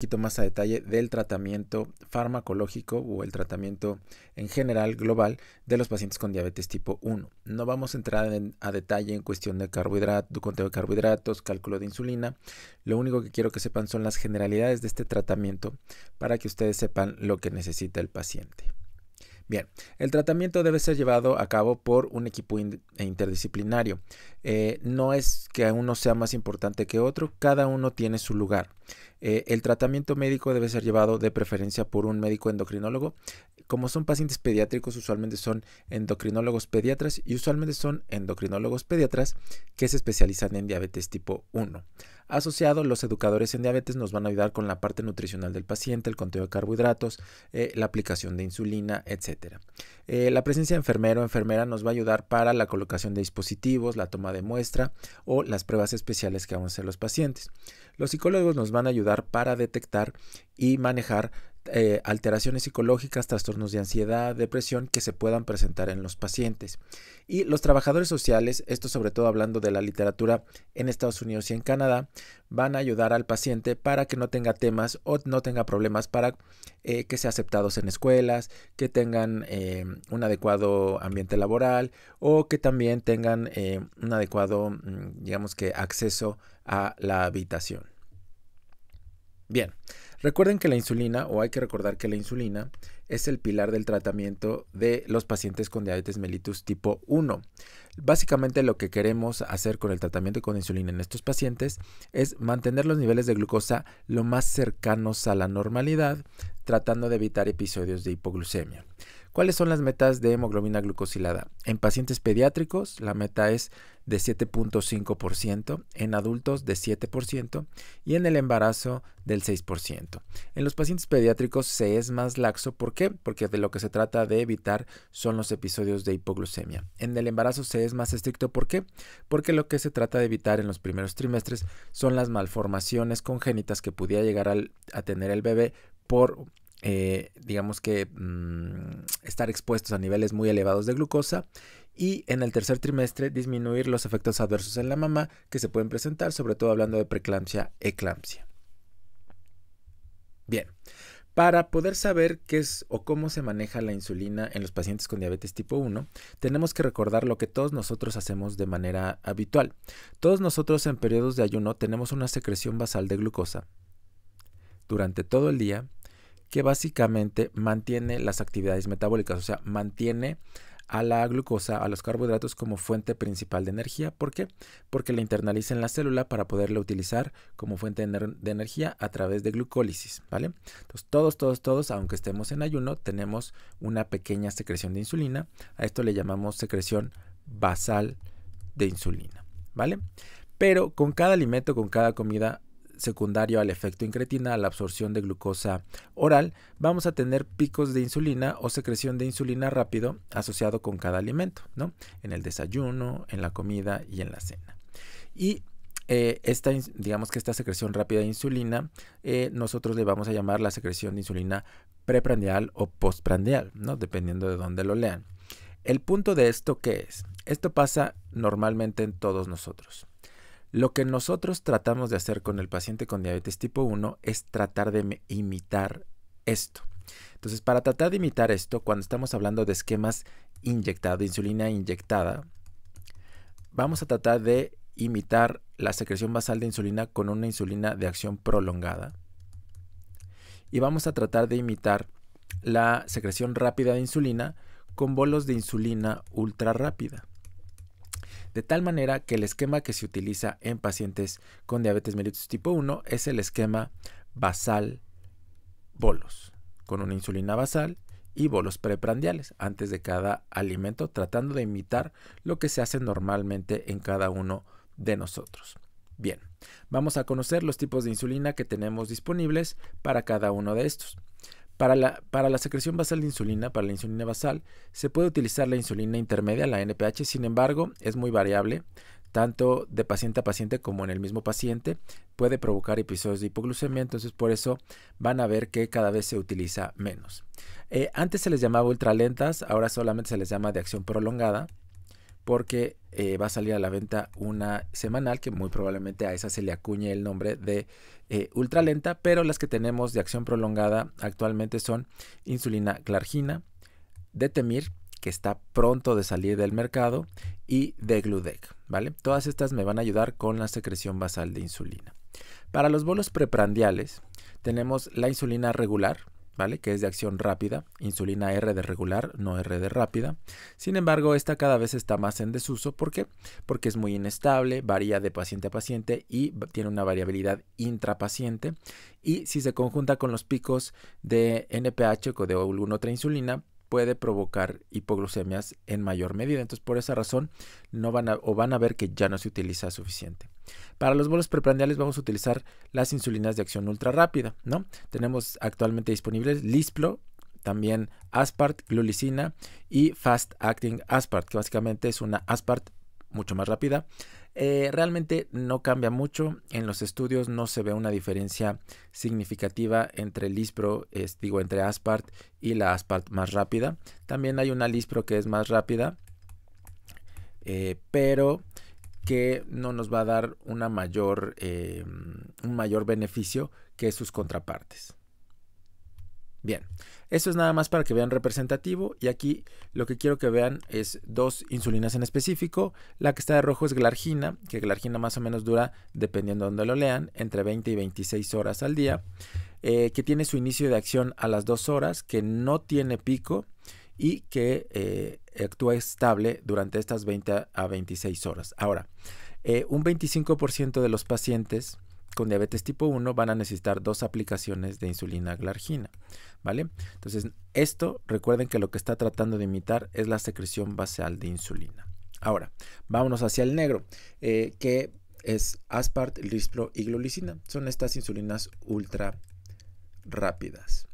Poquito más a detalle del tratamiento farmacológico o el tratamiento en general global de los pacientes con diabetes tipo 1. No vamos a entrar a detalle en cuestión de conteo de carbohidratos, cálculo de insulina. Lo único que quiero que sepan son las generalidades de este tratamiento para que ustedes sepan lo que necesita el paciente. Bien, el tratamiento debe ser llevado a cabo por un equipo interdisciplinario. No es que uno sea más importante que otro, cada uno tiene su lugar. El tratamiento médico debe ser llevado de preferencia por un médico endocrinólogo. Como son pacientes pediátricos, usualmente son endocrinólogos pediatras y usualmente son endocrinólogos pediatras que se especializan en diabetes tipo 1. Asociado, los educadores en diabetes nos van a ayudar con la parte nutricional del paciente, el conteo de carbohidratos, la aplicación de insulina, etc. La presencia de enfermero o enfermera nos va a ayudar para la colocación de dispositivos, la toma de muestra o las pruebas especiales que vamos a hacer los pacientes. Los psicólogos nos van a ayudar para detectar y manejar alteraciones psicológicas, trastornos de ansiedad, depresión que se puedan presentar en los pacientes. Y los trabajadores sociales, esto sobre todo hablando de la literatura en Estados Unidos y en Canadá, van a ayudar al paciente para que no tenga temas o no tenga problemas para que sea aceptados en escuelas, que tengan un adecuado ambiente laboral o que también tengan un adecuado, digamos que, acceso a la habitación. Bien, recuerden que la insulina, o hay que recordar que la insulina es el pilar del tratamiento de los pacientes con diabetes mellitus tipo 1. Básicamente lo que queremos hacer con el tratamiento con insulina en estos pacientes es mantener los niveles de glucosa lo más cercanos a la normalidad, tratando de evitar episodios de hipoglucemia. ¿Cuáles son las metas de hemoglobina glucosilada? En pacientes pediátricos la meta es de 7.5%, en adultos de 7% y en el embarazo del 6%. En los pacientes pediátricos se es más laxo. ¿Por qué? Porque de lo que se trata de evitar son los episodios de hipoglucemia. En el embarazo se es más estricto. ¿Por qué? Porque lo que se trata de evitar en los primeros trimestres son las malformaciones congénitas que pudiera llegar a tener el bebé por digamos que estar expuestos a niveles muy elevados de glucosa, y en el tercer trimestre disminuir los efectos adversos en la mamá que se pueden presentar, sobre todo hablando de preeclampsia, eclampsia. Bien, para poder saber qué es o cómo se maneja la insulina en los pacientes con diabetes tipo 1, tenemos que recordar lo que todos nosotros hacemos de manera habitual. Todos nosotros en periodos de ayuno tenemos una secreción basal de glucosa durante todo el día, que básicamente mantiene las actividades metabólicas, o sea, mantiene a la glucosa, a los carbohidratos como fuente principal de energía. ¿Por qué? Porque la internaliza en la célula para poderla utilizar como fuente de energía a través de glucólisis, ¿vale? Entonces, todos, aunque estemos en ayuno, tenemos una pequeña secreción de insulina. A esto le llamamos secreción basal de insulina, ¿vale? Pero con cada alimento, con cada comida, secundario al efecto incretina, a la absorción de glucosa oral, vamos a tener picos de insulina o secreción de insulina rápido asociado con cada alimento, ¿no? En el desayuno, en la comida y en la cena. Y digamos que esta secreción rápida de insulina, nosotros le vamos a llamar la secreción de insulina preprandial o postprandial, ¿no? Dependiendo de dónde lo lean. El punto de esto, ¿qué es? Esto pasa normalmente en todos nosotros. Lo que nosotros tratamos de hacer con el paciente con diabetes tipo 1 es tratar de imitar esto. Entonces, para tratar de imitar esto, cuando estamos hablando de esquemas inyectados, de insulina inyectada, vamos a tratar de imitar la secreción basal de insulina con una insulina de acción prolongada. Y vamos a tratar de imitar la secreción rápida de insulina con bolos de insulina ultra rápida. De tal manera que el esquema que se utiliza en pacientes con diabetes mellitus tipo 1 es el esquema basal bolos, con una insulina basal y bolos preprandiales antes de cada alimento, tratando de imitar lo que se hace normalmente en cada uno de nosotros. Bien, vamos a conocer los tipos de insulina que tenemos disponibles para cada uno de estos. Para la secreción basal de insulina, para la insulina basal, se puede utilizar la insulina intermedia, la NPH. Sin embargo, es muy variable, tanto de paciente a paciente como en el mismo paciente. Puede provocar episodios de hipoglucemia, entonces por eso van a ver que cada vez se utiliza menos. Antes se les llamaba ultralentas, ahora solamente se les llama de acción prolongada, porque va a salir a la venta una semanal que muy probablemente a esa se le acuñe el nombre de ultralenta, pero las que tenemos de acción prolongada actualmente son insulina glargina, Detemir, que está pronto de salir del mercado, y Degludec, ¿vale? Todas estas me van a ayudar con la secreción basal de insulina. Para los bolos preprandiales tenemos la insulina regular, ¿vale? Que es de acción rápida, insulina R de regular, no R de rápida. Sin embargo, esta cada vez está más en desuso. ¿Por qué? Porque es muy inestable, varía de paciente a paciente y tiene una variabilidad intrapaciente. Y si se conjunta con los picos de NPH o de alguna otra insulina, puede provocar hipoglucemias en mayor medida. Entonces, por esa razón, van a ver que ya no se utiliza suficiente. Para los bolos preprandiales vamos a utilizar las insulinas de acción ultra rápida, ¿no? Tenemos actualmente disponibles Lispro, también Aspart, Glulicina y Fast Acting Aspart, que básicamente es una Aspart mucho más rápida. Realmente no cambia mucho. En los estudios no se ve una diferencia significativa entre Lispro, entre Aspart y la Aspart más rápida. También hay una Lispro que es más rápida, pero que no nos va a dar un mayor beneficio que sus contrapartes. Bien, eso es nada más para que vean representativo, y aquí lo que quiero que vean es dos insulinas en específico. La que está de rojo es glargina, que glargina más o menos dura, dependiendo de donde lo lean, entre 20 y 26 horas al día, que tiene su inicio de acción a las 2 horas, que no tiene pico y que actúa estable durante estas 20 a 26 horas. Ahora, un 25% de los pacientes con diabetes tipo 1 van a necesitar 2 aplicaciones de insulina glargina, ¿vale? Entonces, esto, recuerden que lo que está tratando de imitar es la secreción basal de insulina. Ahora, vámonos hacia el negro, que es Aspart, Lispro y Glulicina. Son estas insulinas ultra rápidas.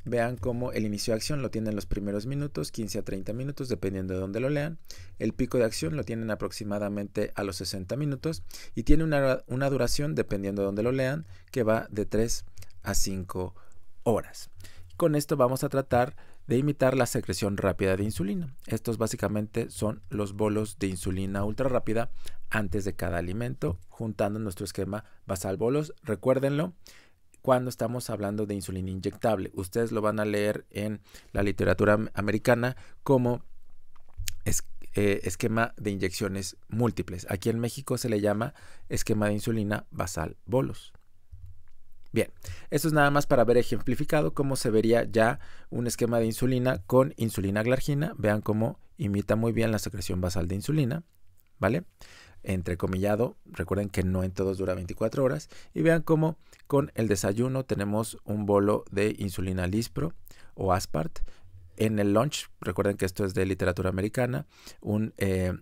Vean cómo el inicio de acción lo tienen los primeros minutos, 15 a 30 minutos, dependiendo de dónde lo lean. El pico de acción lo tienen aproximadamente a los 60 minutos y tiene una duración, dependiendo de dónde lo lean, que va de 3 a 5 horas. Con esto vamos a tratar de imitar la secreción rápida de insulina. Estos básicamente son los bolos de insulina ultra rápida antes de cada alimento, juntando nuestro esquema basal bolos. Recuérdenlo. Cuando estamos hablando de insulina inyectable, ustedes lo van a leer en la literatura americana como esquema de inyecciones múltiples. Aquí en México se le llama esquema de insulina basal bolos. Bien, esto es nada más para ver ejemplificado cómo se vería ya un esquema de insulina con insulina glargina. Vean cómo imita muy bien la secreción basal de insulina, ¿vale? Entrecomillado, recuerden que no en todos dura 24 horas, y vean cómo con el desayuno tenemos un bolo de insulina Lispro o Aspart. En el lunch, recuerden que esto es de literatura americana, un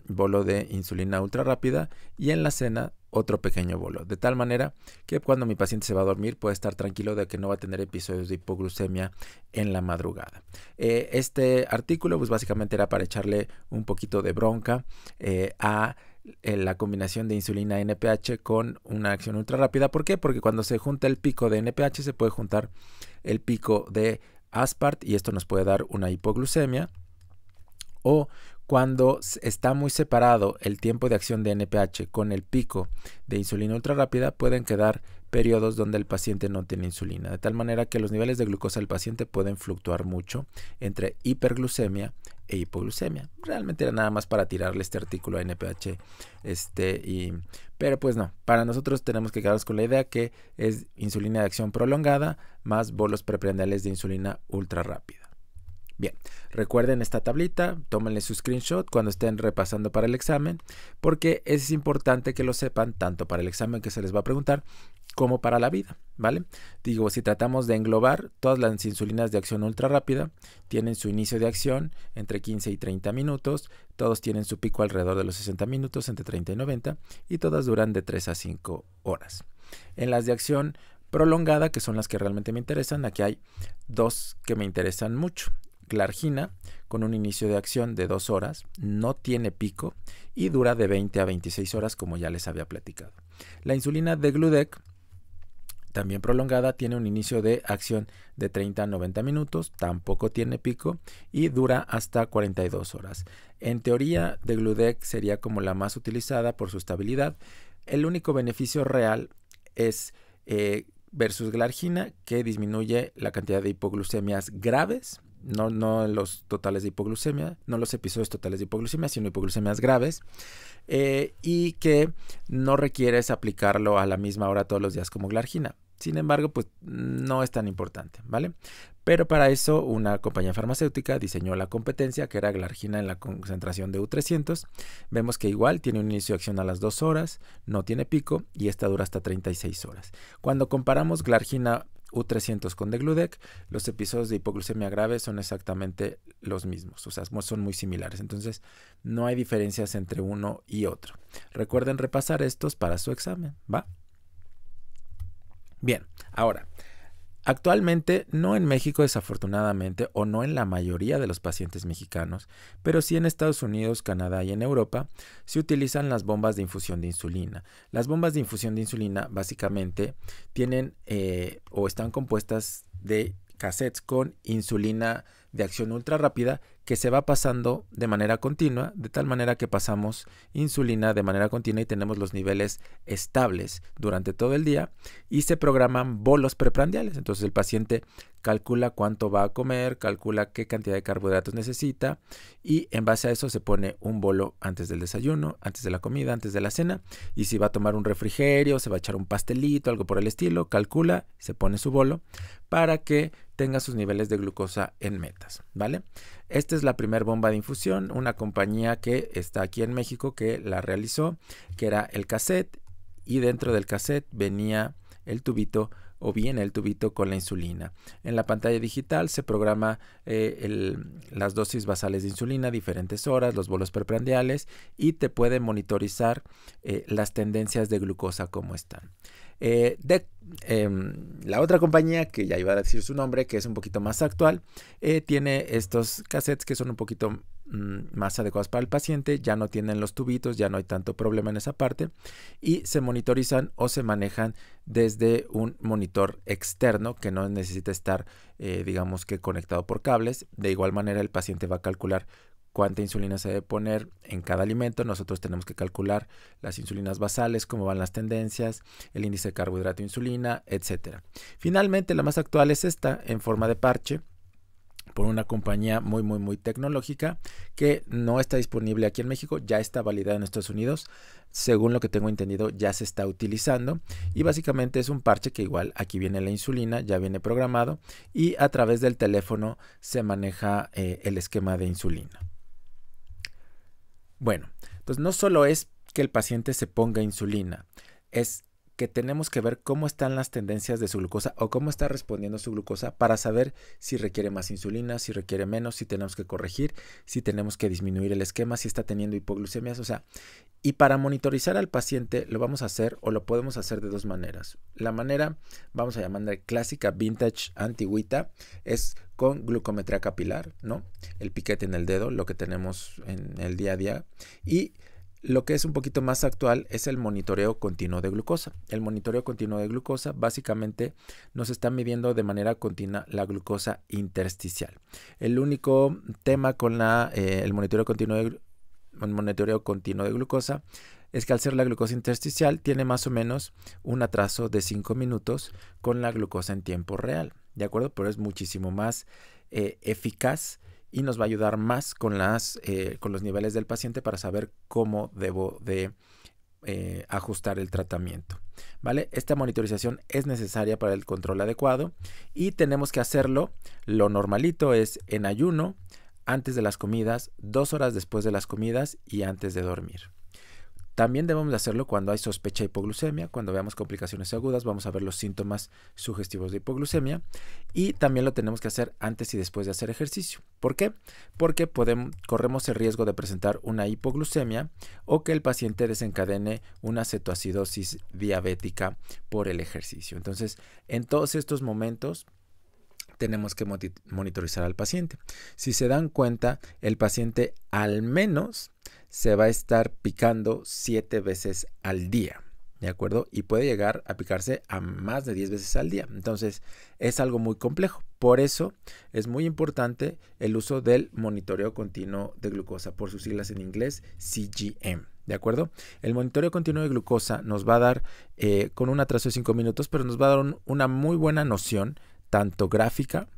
bolo de insulina ultra rápida, y en la cena otro pequeño bolo, de tal manera que cuando mi paciente se va a dormir puede estar tranquilo de que no va a tener episodios de hipoglucemia en la madrugada. Este artículo pues básicamente era para echarle un poquito de bronca a la combinación de insulina NPH con una acción ultra rápida. ¿Por qué? Porque cuando se junta el pico de NPH se puede juntar el pico de Aspart y esto nos puede dar una hipoglucemia, o cuando está muy separado el tiempo de acción de NPH con el pico de insulina ultra rápida, pueden quedar periodos donde el paciente no tiene insulina, de tal manera que los niveles de glucosa del paciente pueden fluctuar mucho entre hiperglucemia e hipoglucemia. Realmente era nada más para tirarle este artículo a NPH, pero pues no, para nosotros tenemos que quedarnos con la idea que es insulina de acción prolongada más bolos preprandiales de insulina ultra rápida. Bien, recuerden esta tablita, tómenle su screenshot cuando estén repasando para el examen, porque es importante que lo sepan tanto para el examen que se les va a preguntar como para la vida, ¿vale? Digo, si tratamos de englobar, todas las insulinas de acción ultra rápida tienen su inicio de acción entre 15 y 30 minutos, todos tienen su pico alrededor de los 60 minutos, entre 30 y 90, y todas duran de 3 a 5 horas. En las de acción prolongada, que son las que realmente me interesan, aquí hay dos que me interesan mucho. Glargina, con un inicio de acción de 2 horas, no tiene pico y dura de 20 a 26 horas, como ya les había platicado. La insulina Degludec también prolongada, tiene un inicio de acción de 30 a 90 minutos, tampoco tiene pico y dura hasta 42 horas. En teoría, Degludec sería como la más utilizada por su estabilidad. El único beneficio real es versus Glargina, que disminuye la cantidad de hipoglucemias graves, no los totales de hipoglucemia, no los episodios totales de hipoglucemia, sino hipoglucemias graves, y que no requieres aplicarlo a la misma hora todos los días como Glargina. Sin embargo, pues no es tan importante, ¿vale? Pero para eso una compañía farmacéutica diseñó la competencia, que era Glargina en la concentración de U300. Vemos que igual tiene un inicio de acción a las 2 horas, no tiene pico y esta dura hasta 36 horas. Cuando comparamos Glargina U300 con Degludec, los episodios de hipoglucemia grave son exactamente los mismos, o sea, son muy similares. Entonces, no hay diferencias entre uno y otro. Recuerden repasar estos para su examen, ¿va? Bien, ahora, actualmente no en México desafortunadamente o no en la mayoría de los pacientes mexicanos, pero sí en Estados Unidos, Canadá y en Europa se utilizan las bombas de infusión de insulina. Las bombas de infusión de insulina básicamente tienen o están compuestas de cassettes con insulina de acción ultra rápida que se va pasando de manera continua, de tal manera que pasamos insulina de manera continua y tenemos los niveles estables durante todo el día y se programan bolos preprandiales. Entonces el paciente calcula cuánto va a comer, calcula qué cantidad de carbohidratos necesita y en base a eso se pone un bolo antes del desayuno, antes de la comida, antes de la cena, y si va a tomar un refrigerio, se va a echar un pastelito, algo por el estilo, calcula, se pone su bolo para que tenga sus niveles de glucosa en metas, ¿vale? Esta es la primera bomba de infusión, una compañía que está aquí en México que la realizó, que era el cassette, y dentro del cassette venía el tubito o viene el tubito con la insulina. En la pantalla digital se programa las dosis basales de insulina, diferentes horas, los bolos preprandiales y te puede monitorizar las tendencias de glucosa como están. La otra compañía, que ya iba a decir su nombre, que es un poquito más actual, tiene estos cassettes que son un poquito más adecuados para el paciente, ya no tienen los tubitos, ya no hay tanto problema en esa parte y se monitorizan o se manejan desde un monitor externo que no necesita estar digamos que conectado por cables. De igual manera el paciente va a calcular cuánta insulina se debe poner en cada alimento. Nosotros tenemos que calcular las insulinas basales, cómo van las tendencias, el índice de carbohidrato insulina, etc. Finalmente, la más actual es esta en forma de parche por una compañía muy tecnológica que no está disponible aquí en México, ya está validada en Estados Unidos. Según lo que tengo entendido, ya se está utilizando y básicamente es un parche que igual aquí viene la insulina, ya viene programado y a través del teléfono se maneja el esquema de insulina. Bueno, entonces no solo es que el paciente se ponga insulina, es que tenemos que ver cómo están las tendencias de su glucosa o cómo está respondiendo su glucosa para saber si requiere más insulina, si requiere menos, si tenemos que corregir, si tenemos que disminuir el esquema, si está teniendo hipoglucemias, o sea, y para monitorizar al paciente lo vamos a hacer o lo podemos hacer de dos maneras. La manera, vamos a llamarla clásica, vintage, antigüita, es con glucometría capilar, ¿no? El piquete en el dedo, lo que tenemos en el día a día, y lo que es un poquito más actual es el monitoreo continuo de glucosa. El monitoreo continuo de glucosa básicamente nos está midiendo de manera continua la glucosa intersticial. El único tema con el monitoreo continuo de glucosa es que al ser la glucosa intersticial tiene más o menos un atraso de 5 minutos con la glucosa en tiempo real, ¿de acuerdo? Pero es muchísimo más eficaz y nos va a ayudar más con los niveles del paciente para saber cómo debo de ajustar el tratamiento, ¿vale? Esta monitorización es necesaria para el control adecuado y tenemos que hacerlo. Lo normalito es en ayuno, antes de las comidas, 2 horas después de las comidas y antes de dormir. También debemos de hacerlo cuando hay sospecha de hipoglucemia, cuando veamos complicaciones agudas, vamos a ver los síntomas sugestivos de hipoglucemia y también lo tenemos que hacer antes y después de hacer ejercicio. ¿Por qué? Porque corremos el riesgo de presentar una hipoglucemia o que el paciente desencadene una cetoacidosis diabética por el ejercicio. Entonces, en todos estos momentos tenemos que monitorizar al paciente. Si se dan cuenta, el paciente al menos se va a estar picando 7 veces al día, ¿de acuerdo? Y puede llegar a picarse a más de 10 veces al día. Entonces, es algo muy complejo. Por eso, es muy importante el uso del monitoreo continuo de glucosa, por sus siglas en inglés, CGM. ¿De acuerdo? El monitoreo continuo de glucosa nos va a dar, con un atraso de 5 minutos, pero nos va a dar una muy buena noción, tanto gráfica,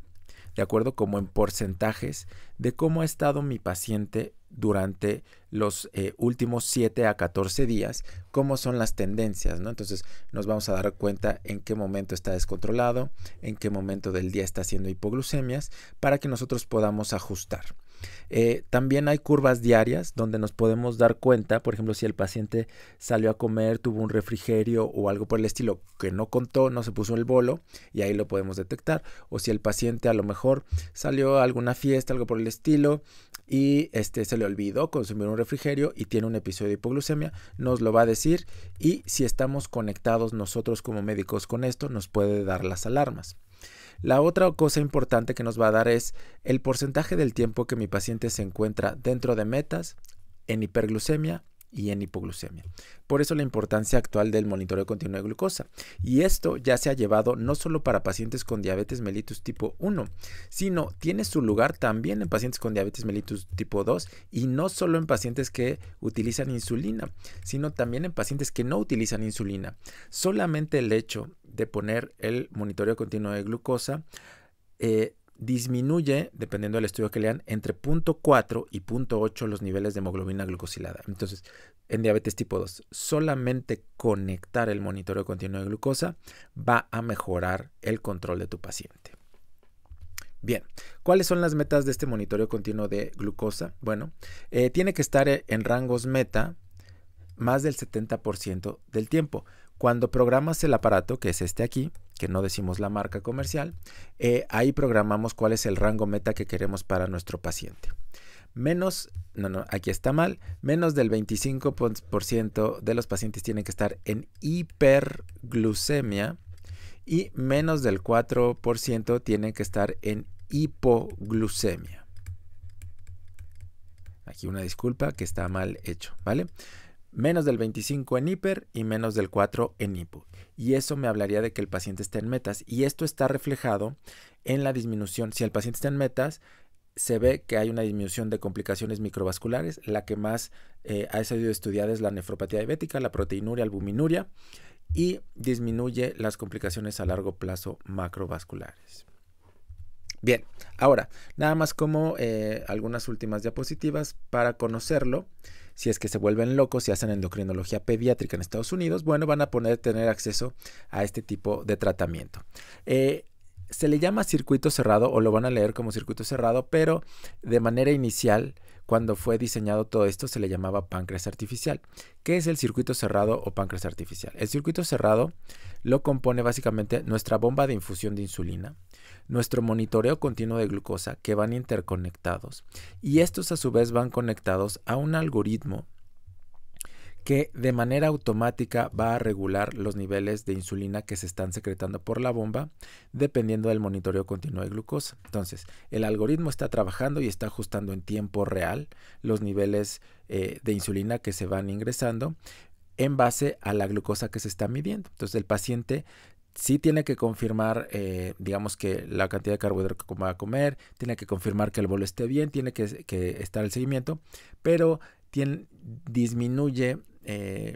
¿de acuerdo?, como en porcentajes de cómo ha estado mi paciente durante los últimos 7 a 14 días, cómo son las tendencias, ¿no? Entonces nos vamos a dar cuenta en qué momento está descontrolado, en qué momento del día está haciendo hipoglucemias, para que nosotros podamos ajustar. También hay curvas diarias donde nos podemos dar cuenta, por ejemplo, si el paciente salió a comer, tuvo un refrigerio o algo por el estilo que no contó, no se puso el bolo, y ahí lo podemos detectar. O si el paciente a lo mejor salió a alguna fiesta, algo por el estilo, y se le olvidó consumir un refrigerio y tiene un episodio de hipoglucemia, nos lo va a decir, y si estamos conectados nosotros como médicos con esto, nos puede dar las alarmas. La otra cosa importante que nos va a dar es el porcentaje del tiempo que mi paciente se encuentra dentro de metas, en hiperglucemia y en hipoglucemia. Por eso la importancia actual del monitoreo continuo de glucosa. Y esto ya se ha llevado no solo para pacientes con diabetes mellitus tipo 1, sino tiene su lugar también en pacientes con diabetes mellitus tipo 2 y no solo en pacientes que utilizan insulina, sino también en pacientes que no utilizan insulina. Solamente el hecho de poner el monitoreo continuo de glucosa disminuye, dependiendo del estudio que lean, entre 0.4 y 0.8 los niveles de hemoglobina glucosilada. Entonces, en diabetes tipo 2, solamente conectar el monitoreo continuo de glucosa va a mejorar el control de tu paciente. Bien, ¿cuáles son las metas de este monitoreo continuo de glucosa? Bueno, tiene que estar en rangos meta más del 70% del tiempo. Cuando programas el aparato, que es este aquí, que no decimos la marca comercial, ahí programamos cuál es el rango meta que queremos para nuestro paciente. Aquí está mal, menos del 25% de los pacientes tienen que estar en hiperglucemia y menos del 4% tienen que estar en hipoglucemia. Aquí una disculpa que está mal hecho, ¿vale? Menos del 25 en hiper y menos del 4 en hipo. Y eso me hablaría de que el paciente está en metas. Y esto está reflejado en la disminución. Si el paciente está en metas, se ve que hay una disminución de complicaciones microvasculares. La que más ha sido estudiada es la nefropatía diabética, la proteinuria, albuminuria, y disminuye las complicaciones a largo plazo macrovasculares. Bien, ahora, nada más como algunas últimas diapositivas para conocerlo. Si es que se vuelven locos, si hacen endocrinología pediátrica en Estados Unidos, bueno, van a tener acceso a este tipo de tratamiento. Se le llama circuito cerrado o lo van a leer como circuito cerrado, pero de manera inicial, cuando fue diseñado todo esto, se le llamaba páncreas artificial. ¿Qué es el circuito cerrado o páncreas artificial? El circuito cerrado lo compone básicamente nuestra bomba de infusión de insulina, nuestro monitoreo continuo de glucosa, que van interconectados, y estos a su vez van conectados a un algoritmo que de manera automática va a regular los niveles de insulina que se están secretando por la bomba dependiendo del monitoreo continuo de glucosa. Entonces, el algoritmo está trabajando y está ajustando en tiempo real los niveles de insulina que se van ingresando en base a la glucosa que se está midiendo. Entonces, el paciente sí tiene que confirmar, digamos, que la cantidad de carbohidratos que va a comer, tiene que confirmar que el bolo esté bien, tiene que estar el seguimiento, pero disminuye,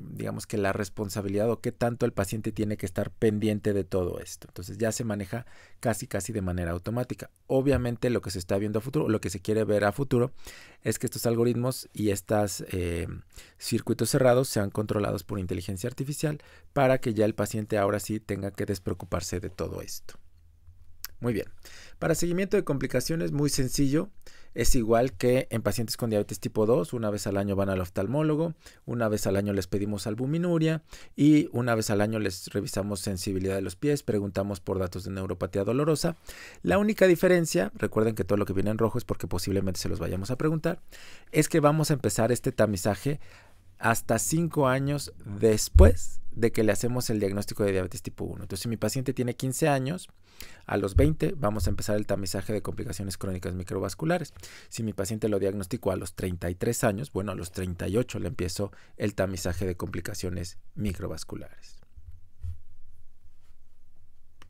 digamos, que la responsabilidad o qué tanto el paciente tiene que estar pendiente de todo esto. Entonces ya se maneja casi de manera automática. Obviamente lo que se está viendo a futuro, lo que se quiere ver a futuro, es que estos algoritmos y estos circuitos cerrados sean controlados por inteligencia artificial para que ya el paciente ahora sí tenga que despreocuparse de todo esto. Muy bien. Para seguimiento de complicaciones, muy sencillo. Es igual que en pacientes con diabetes tipo 2, una vez al año van al oftalmólogo, una vez al año les pedimos albuminuria y una vez al año les revisamos sensibilidad de los pies, preguntamos por datos de neuropatía dolorosa. La única diferencia, recuerden que todo lo que viene en rojo es porque posiblemente se los vayamos a preguntar, es que vamos a empezar este tamizaje hasta 5 años después de que le hacemos el diagnóstico de diabetes tipo 1. Entonces, si mi paciente tiene 15 años, a los 20 vamos a empezar el tamizaje de complicaciones crónicas microvasculares. Si mi paciente lo diagnosticó a los 33 años, bueno, a los 38 le empiezo el tamizaje de complicaciones microvasculares.